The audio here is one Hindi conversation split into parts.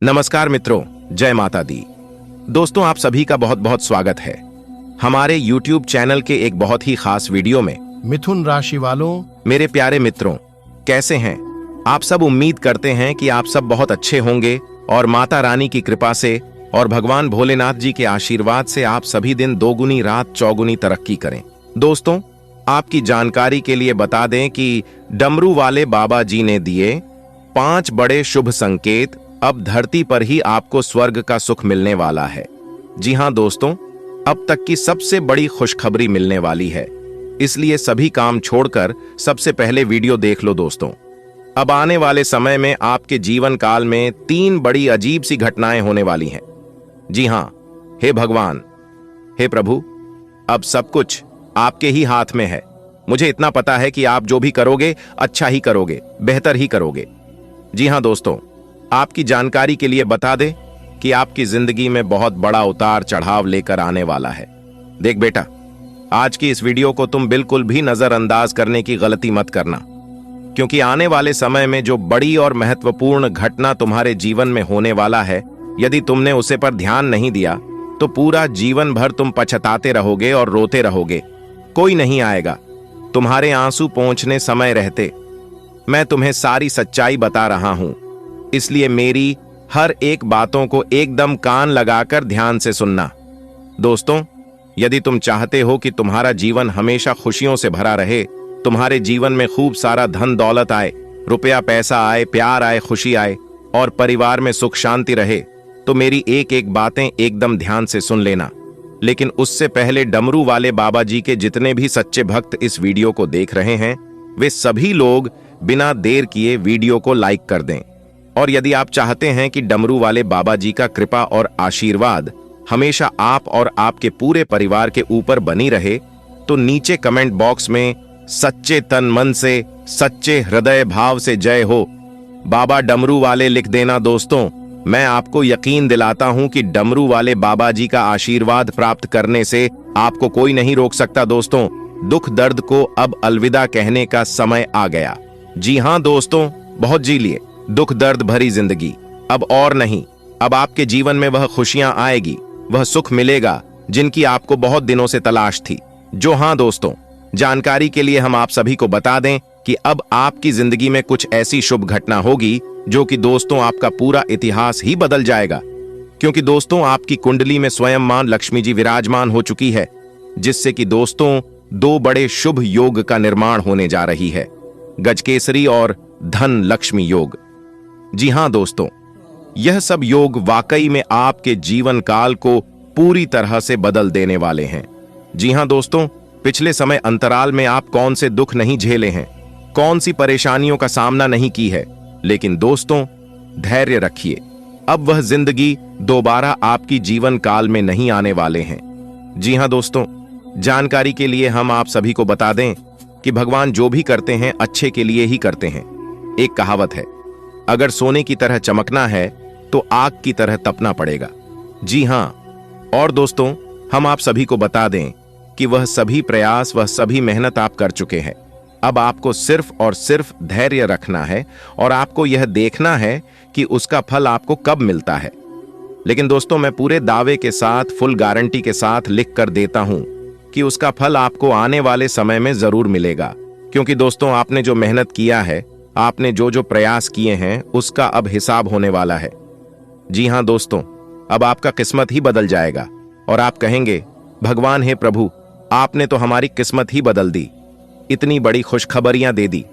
नमस्कार मित्रों, जय माता दी। दोस्तों, आप सभी का बहुत बहुत स्वागत है हमारे YouTube चैनल के एक बहुत ही खास वीडियो में। मिथुन राशि वालों, मेरे प्यारे मित्रों, कैसे हैं आप सब? उम्मीद करते हैं कि आप सब बहुत अच्छे होंगे और माता रानी की कृपा से और भगवान भोलेनाथ जी के आशीर्वाद से आप सभी दिन दोगुनी रात चौगुनी तरक्की करें। दोस्तों, आपकी जानकारी के लिए बता दें कि डमरू वाले बाबा जी ने दिए 5 बड़े शुभ संकेत। अब धरती पर ही आपको स्वर्ग का सुख मिलने वाला है। जी हां दोस्तों, अब तक की सबसे बड़ी खुशखबरी मिलने वाली है, इसलिए सभी काम छोड़कर सबसे पहले वीडियो देख लो दोस्तों। अब आने वाले समय में आपके जीवन काल में 3 बड़ी अजीब सी घटनाएं होने वाली हैं। जी हां, हे भगवान, हे प्रभु, अब सब कुछ आपके ही हाथ में है। मुझे इतना पता है कि आप जो भी करोगे अच्छा ही करोगे, बेहतर ही करोगे। जी हां दोस्तों, आपकी जानकारी के लिए बता दें कि आपकी जिंदगी में बहुत बड़ा उतार चढ़ाव लेकर आने वाला है। देख बेटा, आज की इस वीडियो को तुम बिल्कुल भी नजरअंदाज करने की गलती मत करना, क्योंकि आने वाले समय में जो बड़ी और महत्वपूर्ण घटना तुम्हारे जीवन में होने वाला है, यदि तुमने उसे पर ध्यान नहीं दिया तो पूरा जीवन भर तुम पछताते रहोगे और रोते रहोगे। कोई नहीं आएगा तुम्हारे आंसू पोंछने समय रहते। मैं तुम्हें सारी सच्चाई बता रहा हूं, इसलिए मेरी हर एक बातों को एकदम कान लगाकर ध्यान से सुनना। दोस्तों, यदि तुम चाहते हो कि तुम्हारा जीवन हमेशा खुशियों से भरा रहे, तुम्हारे जीवन में खूब सारा धन दौलत आए, रुपया पैसा आए, प्यार आए, खुशी आए और परिवार में सुख शांति रहे, तो मेरी एक एक बातें एकदम ध्यान से सुन लेना। लेकिन उससे पहले डमरू वाले बाबा जी के जितने भी सच्चे भक्त इस वीडियो को देख रहे हैं, वे सभी लोग बिना देर किए वीडियो को लाइक कर दें। और यदि आप चाहते हैं कि डमरू वाले बाबा जी का कृपा और आशीर्वाद हमेशा आप और आपके पूरे परिवार के ऊपर बनी रहे, तो नीचे कमेंट बॉक्स में सच्चे तन मन से, सच्चे हृदय भाव से जय हो बाबा डमरू वाले लिख देना। दोस्तों, मैं आपको यकीन दिलाता हूं कि डमरू वाले बाबा जी का आशीर्वाद प्राप्त करने से आपको कोई नहीं रोक सकता। दोस्तों, दुख दर्द को अब अलविदा कहने का समय आ गया। जी हां दोस्तों, बहुत जी लिए दुख दर्द भरी जिंदगी अब और नहीं। अब आपके जीवन में वह खुशियां आएगी, वह सुख मिलेगा जिनकी आपको बहुत दिनों से तलाश थी। जो हां दोस्तों, जानकारी के लिए हम आप सभी को बता दें कि अब आपकी जिंदगी में कुछ ऐसी शुभ घटना होगी जो कि दोस्तों आपका पूरा इतिहास ही बदल जाएगा। क्योंकि दोस्तों, आपकी कुंडली में स्वयं मां लक्ष्मी जी विराजमान हो चुकी है, जिससे कि दोस्तों 2 बड़े शुभ योग का निर्माण होने जा रही है, गजकेसरी और धन लक्ष्मी योग। जी हां दोस्तों, यह सब योग वाकई में आपके जीवन काल को पूरी तरह से बदल देने वाले हैं। जी हां दोस्तों, पिछले समय अंतराल में आप कौन से दुख नहीं झेले हैं, कौन सी परेशानियों का सामना नहीं की है, लेकिन दोस्तों धैर्य रखिए, अब वह जिंदगी दोबारा आपकी जीवन काल में नहीं आने वाले हैं। जी हां दोस्तों, जानकारी के लिए हम आप सभी को बता दें कि भगवान जो भी करते हैं अच्छे के लिए ही करते हैं। एक कहावत है, अगर सोने की तरह चमकना है तो आग की तरह तपना पड़ेगा। जी हां, और दोस्तों हम आप सभी को बता दें कि वह सभी प्रयास, वह सभी मेहनत आप कर चुके हैं। अब आपको सिर्फ और सिर्फ धैर्य रखना है और आपको यह देखना है कि उसका फल आपको कब मिलता है। लेकिन दोस्तों, मैं पूरे दावे के साथ, फुल गारंटी के साथ लिख कर देता हूं कि उसका फल आपको आने वाले समय में जरूर मिलेगा। क्योंकि दोस्तों, आपने जो मेहनत किया है, आपने जो जो प्रयास किए हैं, उसका अब हिसाब होने वाला है। जी हां दोस्तों, अब आपका किस्मत ही बदल जाएगा और आप कहेंगे, भगवान हे प्रभु, आपने तो हमारी किस्मत ही बदल दी, इतनी बड़ी खुशखबरियां दे दी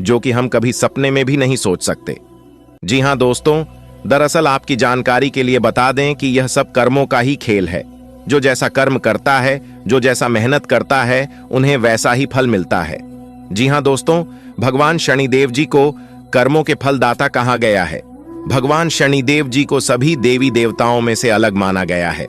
जो कि हम कभी सपने में भी नहीं सोच सकते। जी हां दोस्तों, दरअसल आपकी जानकारी के लिए बता दें कि यह सब कर्मों का ही खेल है। जो जैसा कर्म करता है, जो जैसा मेहनत करता है, उन्हें वैसा ही फल मिलता है। जी हां दोस्तों, भगवान शनिदेव जी को कर्मों के फलदाता कहा गया है। भगवान शनिदेव जी को सभी देवी देवताओं में से अलग माना गया है।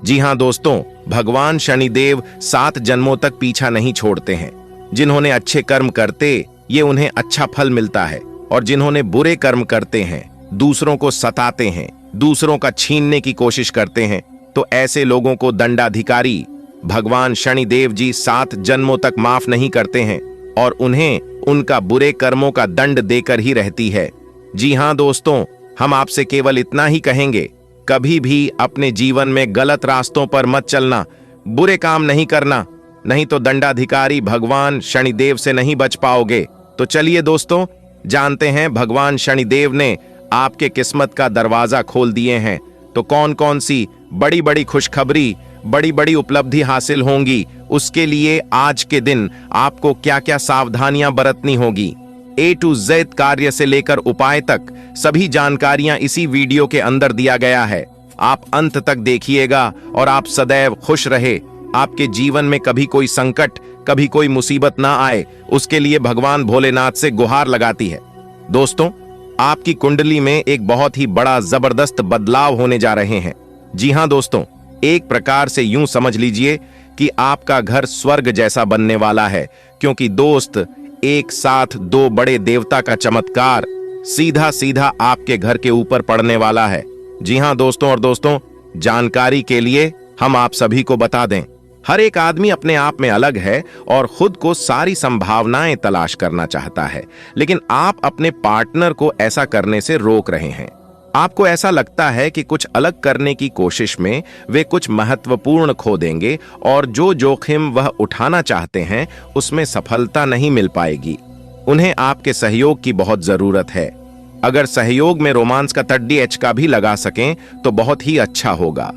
जी हां दोस्तों, भगवान शनिदेव 7 जन्मों तक पीछा नहीं छोड़ते हैं। जिन्होंने अच्छे कर्म करते, ये उन्हें अच्छा फल मिलता है, और जिन्होंने बुरे कर्म करते हैं, दूसरों को सताते हैं, दूसरों का छीनने की कोशिश करते हैं, तो ऐसे लोगों को दंडाधिकारी भगवान शनिदेव जी 7 जन्मों तक माफ नहीं करते हैं और उन्हें उनका बुरे कर्मों का दंड देकर ही रहती है। जी हां दोस्तों, हम आपसे केवल इतना ही कहेंगे, कभी भी अपने जीवन में गलत रास्तों पर मत चलना, बुरे काम नहीं करना, नहीं तो दंडाधिकारी भगवान शनिदेव से नहीं बच पाओगे। तो चलिए दोस्तों, जानते हैं भगवान शनिदेव ने आपके किस्मत का दरवाजा खोल दिए हैं, तो कौन कौन सी बड़ी बड़ी खुशखबरी, बड़ी बड़ी उपलब्धि हासिल होंगी, उसके लिए आज के दिन आपको क्या क्या सावधानियां बरतनी होगी, A to Z कार्य से लेकर उपाय तक सभी जानकारियां इसी वीडियो के अंदर दिया गया है। आप अंत तक देखिएगा और आप सदैव खुश रहे, आपके जीवन में कभी कोई संकट, कभी कोई मुसीबत ना आए, उसके लिए भगवान भोलेनाथ से गुहार लगाती है। दोस्तों, आपकी कुंडली में एक बहुत ही बड़ा जबरदस्त बदलाव होने जा रहे हैं। जी हां दोस्तों, एक प्रकार से यूं समझ लीजिए कि आपका घर स्वर्ग जैसा बनने वाला है, क्योंकि दोस्त, एक साथ दो बड़े देवता का चमत्कार सीधा सीधा आपके घर के ऊपर पड़ने वाला है। जी हां दोस्तों, और दोस्तों, जानकारी के लिए हम आप सभी को बता दें, हर एक आदमी अपने आप में अलग है और खुद को सारी संभावनाएं तलाश करना चाहता है, लेकिन आप अपने पार्टनर को ऐसा करने से रोक रहे हैं। आपको ऐसा लगता है कि कुछ अलग करने की कोशिश में वे कुछ महत्वपूर्ण खो देंगे और जो जोखिम वह उठाना चाहते हैं उसमें सफलता नहीं मिल पाएगी। उन्हें आपके सहयोग की बहुत जरूरत है। अगर सहयोग में रोमांस का TH का भी लगा सकें तो बहुत ही अच्छा होगा।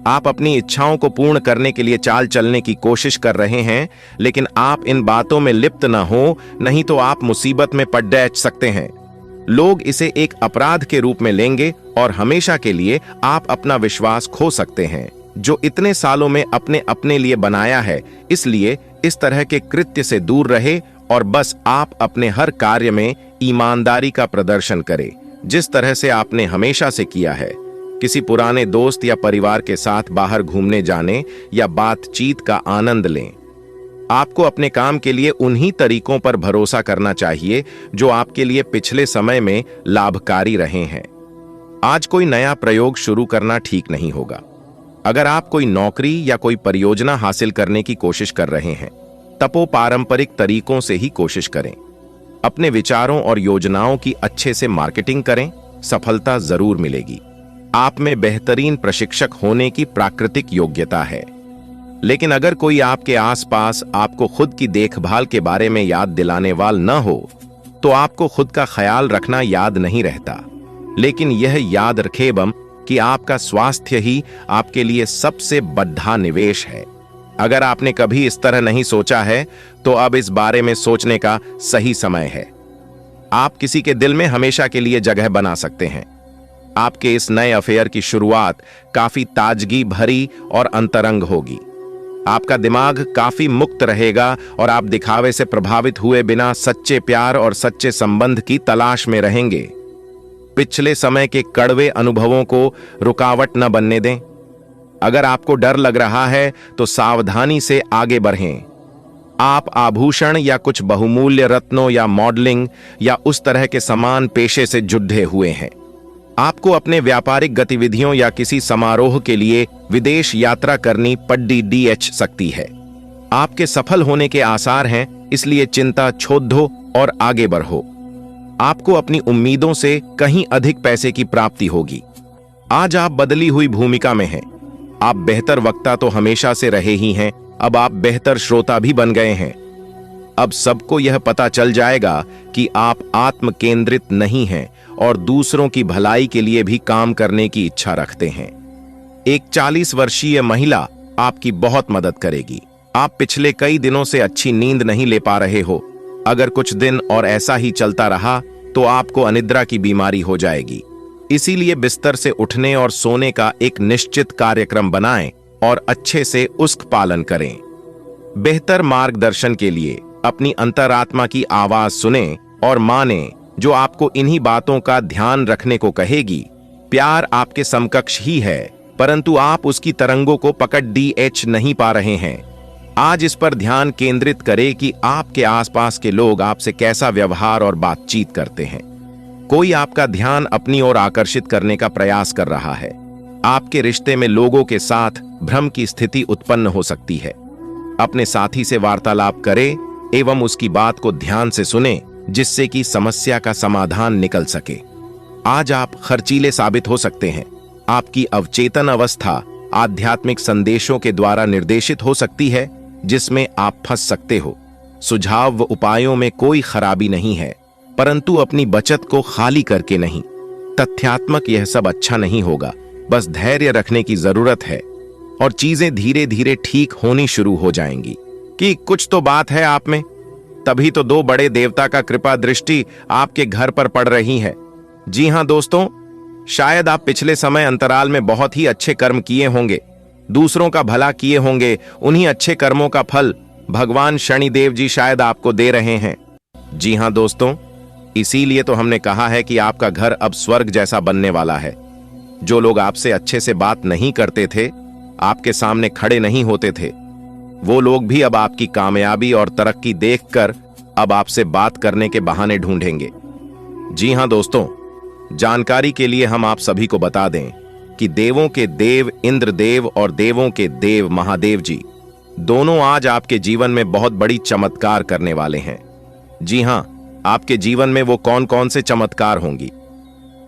आप अपनी इच्छाओं को पूर्ण करने के लिए चाल चलने की कोशिश कर रहे हैं, लेकिन आप इन बातों में लिप्त न हो, नहीं तो आप मुसीबत में पड़ सकते हैं। लोग इसे एक अपराध के रूप में लेंगे और हमेशा के लिए आप अपना विश्वास खो सकते हैं, जो इतने सालों में अपने लिए बनाया है। इसलिए इस तरह के कृत्य से दूर रहे और बस आप अपने हर कार्य में ईमानदारी का प्रदर्शन करें, जिस तरह से आपने हमेशा से किया है। किसी पुराने दोस्त या परिवार के साथ बाहर घूमने जाने या बातचीत का आनंद लें। आपको अपने काम के लिए उन्हीं तरीकों पर भरोसा करना चाहिए जो आपके लिए पिछले समय में लाभकारी रहे हैं। आज कोई नया प्रयोग शुरू करना ठीक नहीं होगा। अगर आप कोई नौकरी या कोई परियोजना हासिल करने की कोशिश कर रहे हैं, तब पारंपरिक तरीकों से ही कोशिश करें। अपने विचारों और योजनाओं की अच्छे से मार्केटिंग करें, सफलता जरूर मिलेगी। आप में बेहतरीन प्रशिक्षक होने की प्राकृतिक योग्यता है, लेकिन अगर कोई आपके आसपास आपको खुद की देखभाल के बारे में याद दिलाने वाला न हो, तो आपको खुद का ख्याल रखना याद नहीं रहता। लेकिन यह याद रखें कि आपका स्वास्थ्य ही आपके लिए सबसे बड़ा निवेश है। अगर आपने कभी इस तरह नहीं सोचा है, तो अब इस बारे में सोचने का सही समय है। आप किसी के दिल में हमेशा के लिए जगह बना सकते हैं। आपके इस नए अफेयर की शुरुआत काफी ताजगी भरी और अंतरंग होगी। आपका दिमाग काफी मुक्त रहेगा और आप दिखावे से प्रभावित हुए बिना सच्चे प्यार और सच्चे संबंध की तलाश में रहेंगे। पिछले समय के कड़वे अनुभवों को रुकावट न बनने दें। अगर आपको डर लग रहा है तो सावधानी से आगे बढ़ें। आप आभूषण या कुछ बहुमूल्य रत्नों या मॉडलिंग या उस तरह के समान पेशे से जुड़े हुए हैं। आपको अपने व्यापारिक गतिविधियों या किसी समारोह के लिए विदेश यात्रा करनी DH सकती है। आपके सफल होने के आसार हैं, इसलिए चिंता छोड़ दो और आगे बढ़ो। आपको अपनी उम्मीदों से कहीं अधिक पैसे की प्राप्ति होगी। आज आप बदली हुई भूमिका में हैं। आप बेहतर वक्ता तो हमेशा से रहे ही हैं, अब आप बेहतर श्रोता भी बन गए हैं। अब सबको यह पता चल जाएगा कि आप आत्म केंद्रित नहीं हैं और दूसरों की भलाई के लिए भी काम करने की इच्छा रखते हैं। एक 40 वर्षीय महिला आपकी बहुत मदद करेगी। आप पिछले कई दिनों से अच्छी नींद नहीं ले पा रहे हो। अगर कुछ दिन और ऐसा ही चलता रहा तो आपको अनिद्रा की बीमारी हो जाएगी। इसीलिए बिस्तर से उठने और सोने का एक निश्चित कार्यक्रम बनाएं और अच्छे से उसका पालन करें। बेहतर मार्गदर्शन के लिए अपनी अंतरात्मा की आवाज सुनें और मानें, जो आपको इन्हीं बातों का ध्यान रखने को कहेगी। प्यार आपके समकक्ष ही है, परंतु आप उसकी तरंगों को पकड़ DH नहीं पा रहे हैं। आज इस पर ध्यान केंद्रित करें कि आपके आसपास के लोग आपसे कैसा व्यवहार और बातचीत करते हैं। कोई आपका ध्यान अपनी ओर आकर्षित करने का प्रयास कर रहा है। आपके रिश्ते में लोगों के साथ भ्रम की स्थिति उत्पन्न हो सकती है। अपने साथी से वार्तालाप करें एवं उसकी बात को ध्यान से सुनें, जिससे कि समस्या का समाधान निकल सके। आज आप खर्चीले साबित हो सकते हैं। आपकी अवचेतन अवस्था आध्यात्मिक संदेशों के द्वारा निर्देशित हो सकती है, जिसमें आप फंस सकते हो। सुझाव व उपायों में कोई खराबी नहीं है, परंतु अपनी बचत को खाली करके नहीं। तथ्यात्मक यह सब अच्छा नहीं होगा, बस धैर्य रखने की जरूरत है और चीजें धीरे धीरे ठीक होनी शुरू हो जाएंगी। कि कुछ तो बात है आप में, तभी तो 2 बड़े देवता का कृपा दृष्टि आपके घर पर पड़ रही है। जी हां दोस्तों, शायद आप पिछले समय अंतराल में बहुत ही अच्छे कर्म किए होंगे, दूसरों का भला किए होंगे। उन्हीं अच्छे कर्मों का फल भगवान शनिदेव जी शायद आपको दे रहे हैं। जी हां दोस्तों, इसीलिए तो हमने कहा है कि आपका घर अब स्वर्ग जैसा बनने वाला है। जो लोग आपसे अच्छे से बात नहीं करते थे, आपके सामने खड़े नहीं होते थे, वो लोग भी अब आपकी कामयाबी और तरक्की देखकर अब आपसे बात करने के बहाने ढूंढेंगे। जी हां दोस्तों, जानकारी के लिए हम आप सभी को बता दें कि देवों के देव इंद्रदेव और देवों के देव महादेव जी दोनों आज आपके जीवन में बहुत बड़ी चमत्कार करने वाले हैं। जी हां, आपके जीवन में वो कौन कौन से चमत्कार होंगी,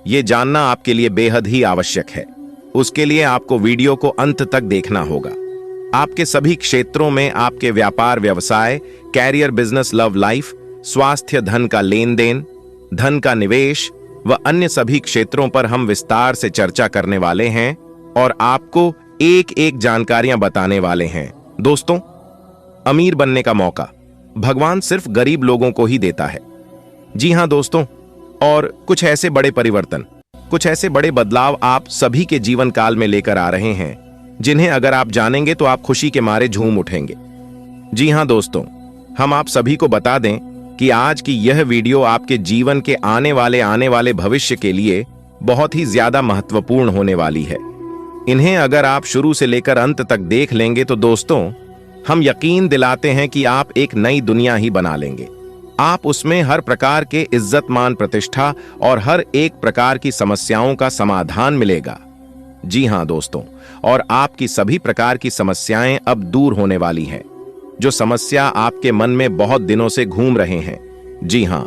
ये जानना आपके लिए बेहद ही आवश्यक है। उसके लिए आपको वीडियो को अंत तक देखना होगा। आपके सभी क्षेत्रों में, आपके व्यापार व्यवसाय, कैरियर, बिजनेस, लव लाइफ, स्वास्थ्य, धन का लेन देन, धन का निवेश व अन्य सभी क्षेत्रों पर हम विस्तार से चर्चा करने वाले हैं और आपको एक एक जानकारियां बताने वाले हैं। दोस्तों, अमीर बनने का मौका भगवान सिर्फ गरीब लोगों को ही देता है। जी हां दोस्तों, और कुछ ऐसे बड़े परिवर्तन, कुछ ऐसे बड़े बदलाव आप सभी के जीवन काल में लेकर आ रहे हैं, जिन्हें अगर आप जानेंगे तो आप खुशी के मारे झूम उठेंगे। जी हां दोस्तों, हम आप सभी को बता दें कि आज की यह वीडियो आपके जीवन के आने वाले भविष्य के लिए बहुत ही ज्यादा महत्वपूर्ण होने वाली है। इन्हें अगर आप शुरू से लेकर अंत तक देख लेंगे तो दोस्तों, हम यकीन दिलाते हैं कि आप एक नई दुनिया ही बना लेंगे। आप उसमें हर प्रकार के इज्जत मान प्रतिष्ठा और हर एक प्रकार की समस्याओं का समाधान मिलेगा। जी हां दोस्तों, और आपकी सभी प्रकार की समस्याएं अब दूर होने वाली हैं। जो समस्या आपके मन में बहुत दिनों से घूम रहे हैं, जी हां,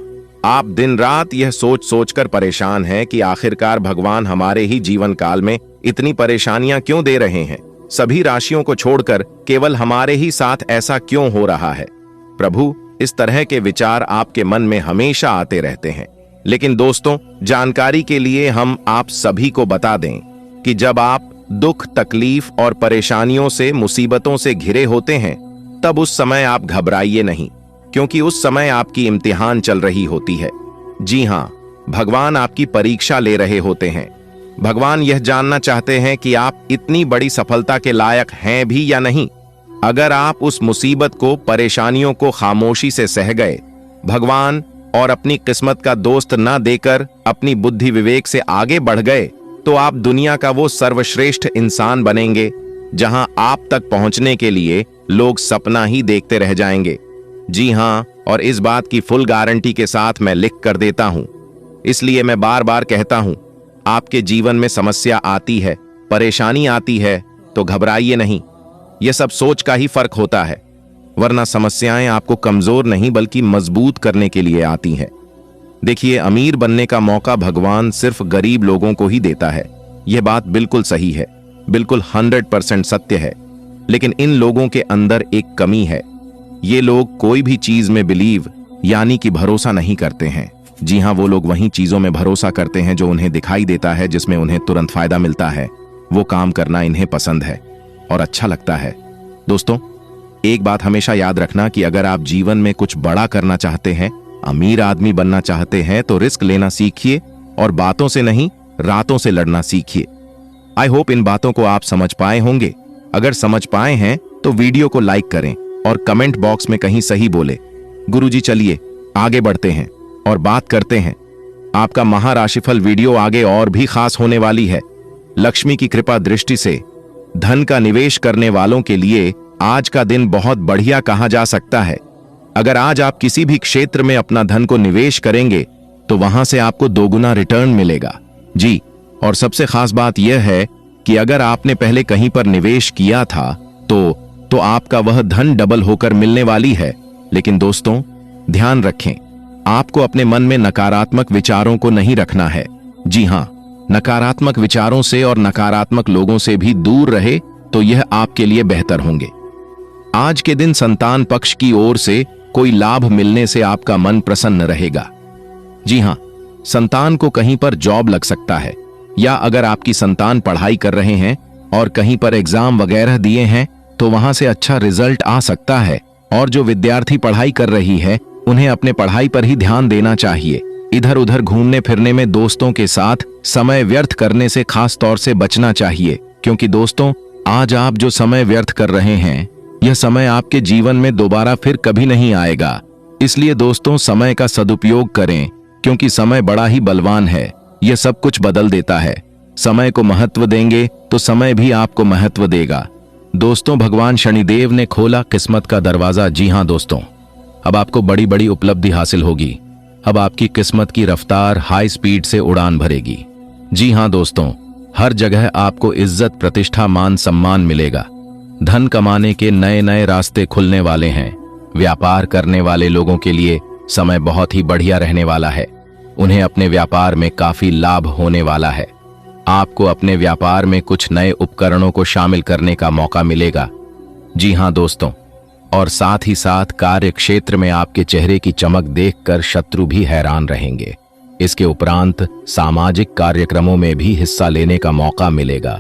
आप दिन रात यह सोच सोचकर परेशान हैं कि आखिरकार भगवान हमारे ही जीवन काल में इतनी परेशानियां क्यों दे रहे हैं, सभी राशियों को छोड़कर केवल हमारे ही साथ ऐसा क्यों हो रहा है। प्रभु, इस तरह के विचार आपके मन में हमेशा आते रहते हैं। लेकिन दोस्तों, जानकारी के लिए हम आप सभी को बता दें कि जब आप दुख, तकलीफ और परेशानियों से, मुसीबतों से घिरे होते हैं, तब उस समय आप घबराइए नहीं, क्योंकि उस समय आपकी इम्तिहान चल रही होती है। जी हां, भगवान आपकी परीक्षा ले रहे होते हैं। भगवान यह जानना चाहते हैं कि आप इतनी बड़ी सफलता के लायक हैं भी या नहीं। अगर आप उस मुसीबत को, परेशानियों को खामोशी से सह गए, भगवान और अपनी किस्मत का दोस्त न देकर अपनी बुद्धि विवेक से आगे बढ़ गए, तो आप दुनिया का वो सर्वश्रेष्ठ इंसान बनेंगे, जहां आप तक पहुंचने के लिए लोग सपना ही देखते रह जाएंगे। जी हां, और इस बात की फुल गारंटी के साथ मैं लिख कर देता हूं। इसलिए मैं बार बार कहता हूं, आपके जीवन में समस्या आती है, परेशानी आती है, तो घबराइए नहीं। यह सब सोच का ही फर्क होता है, वरना समस्याएं आपको कमजोर नहीं बल्कि मजबूत करने के लिए आती हैं। देखिए, अमीर बनने का मौका भगवान सिर्फ गरीब लोगों को ही देता है। यह बात बिल्कुल सही है, बिल्कुल 100% सत्य है। लेकिन इन लोगों के अंदर एक कमी है। ये लोग कोई भी चीज में बिलीव यानी कि भरोसा नहीं करते हैं। जी हां, वो लोग वहीं चीजों में भरोसा करते हैं जो उन्हें दिखाई देता है, जिसमें उन्हें तुरंत फायदा मिलता है। वो काम करना इन्हें पसंद है और अच्छा लगता है। दोस्तों, एक बात हमेशा याद रखना कि अगर आप जीवन में कुछ बड़ा करना चाहते हैं, अमीर आदमी बनना चाहते हैं, तो रिस्क लेना सीखिए और बातों से नहीं, रातों से लड़ना सीखिए। आई होप इन बातों को आप समझ पाए होंगे। अगर समझ पाए हैं तो वीडियो को लाइक करें और कमेंट बॉक्स में कहीं सही बोले। गुरुजी, चलिए आगे बढ़ते हैं और बात करते हैं। आपका महाराशिफल वीडियो आगे और भी खास होने वाली है। लक्ष्मी की कृपा दृष्टि से धन का निवेश करने वालों के लिए आज का दिन बहुत बढ़िया कहा जा सकता है। अगर आज आप किसी भी क्षेत्र में अपना धन को निवेश करेंगे तो वहां से आपको दोगुना रिटर्न मिलेगा। जी, और सबसे खास बात यह है कि अगर आपने पहले कहीं पर निवेश किया था तो आपका वह धन डबल होकर मिलने वाली है। लेकिन दोस्तों, ध्यान रखें, आपको अपने मन में नकारात्मक विचारों को नहीं रखना है। जी हाँ, नकारात्मक विचारों से और नकारात्मक लोगों से भी दूर रहे तो यह आपके लिए बेहतर होंगे। आज के दिन संतान पक्ष की ओर से कोई लाभ मिलने से आपका मन प्रसन्न रहेगा। जी हाँ, संतान को कहीं पर जॉब लग सकता है, या अगर आपकी संतान पढ़ाई कर रहे हैं और कहीं पर एग्जाम वगैरह दिए हैं तो वहां से अच्छा रिजल्ट आ सकता है। और जो विद्यार्थी पढ़ाई कर रही है उन्हें अपने पढ़ाई पर ही ध्यान देना चाहिए। इधर उधर घूमने फिरने में दोस्तों के साथ समय व्यर्थ करने से खास तौर से बचना चाहिए, क्योंकि दोस्तों आज आप जो समय व्यर्थ कर रहे हैं यह समय आपके जीवन में दोबारा फिर कभी नहीं आएगा। इसलिए दोस्तों समय का सदुपयोग करें, क्योंकि समय बड़ा ही बलवान है, यह सब कुछ बदल देता है। समय को महत्व देंगे तो समय भी आपको महत्व देगा। दोस्तों भगवान शनिदेव ने खोला किस्मत का दरवाजा। जी हाँ दोस्तों, अब आपको बड़ी बड़ी उपलब्धि हासिल होगी। अब आपकी किस्मत की रफ्तार हाई स्पीड से उड़ान भरेगी। जी हाँ दोस्तों, हर जगह आपको इज्जत, प्रतिष्ठा, मान सम्मान मिलेगा। धन कमाने के नए नए रास्ते खुलने वाले हैं। व्यापार करने वाले लोगों के लिए समय बहुत ही बढ़िया रहने वाला है। उन्हें अपने व्यापार में काफी लाभ होने वाला है। आपको अपने व्यापार में कुछ नए उपकरणों को शामिल करने का मौका मिलेगा। जी हाँ दोस्तों, और साथ ही साथ कार्य क्षेत्र में आपके चेहरे की चमक देखकर शत्रु भी हैरान रहेंगे। इसके उपरांत सामाजिक कार्यक्रमों में भी हिस्सा लेने का मौका मिलेगा।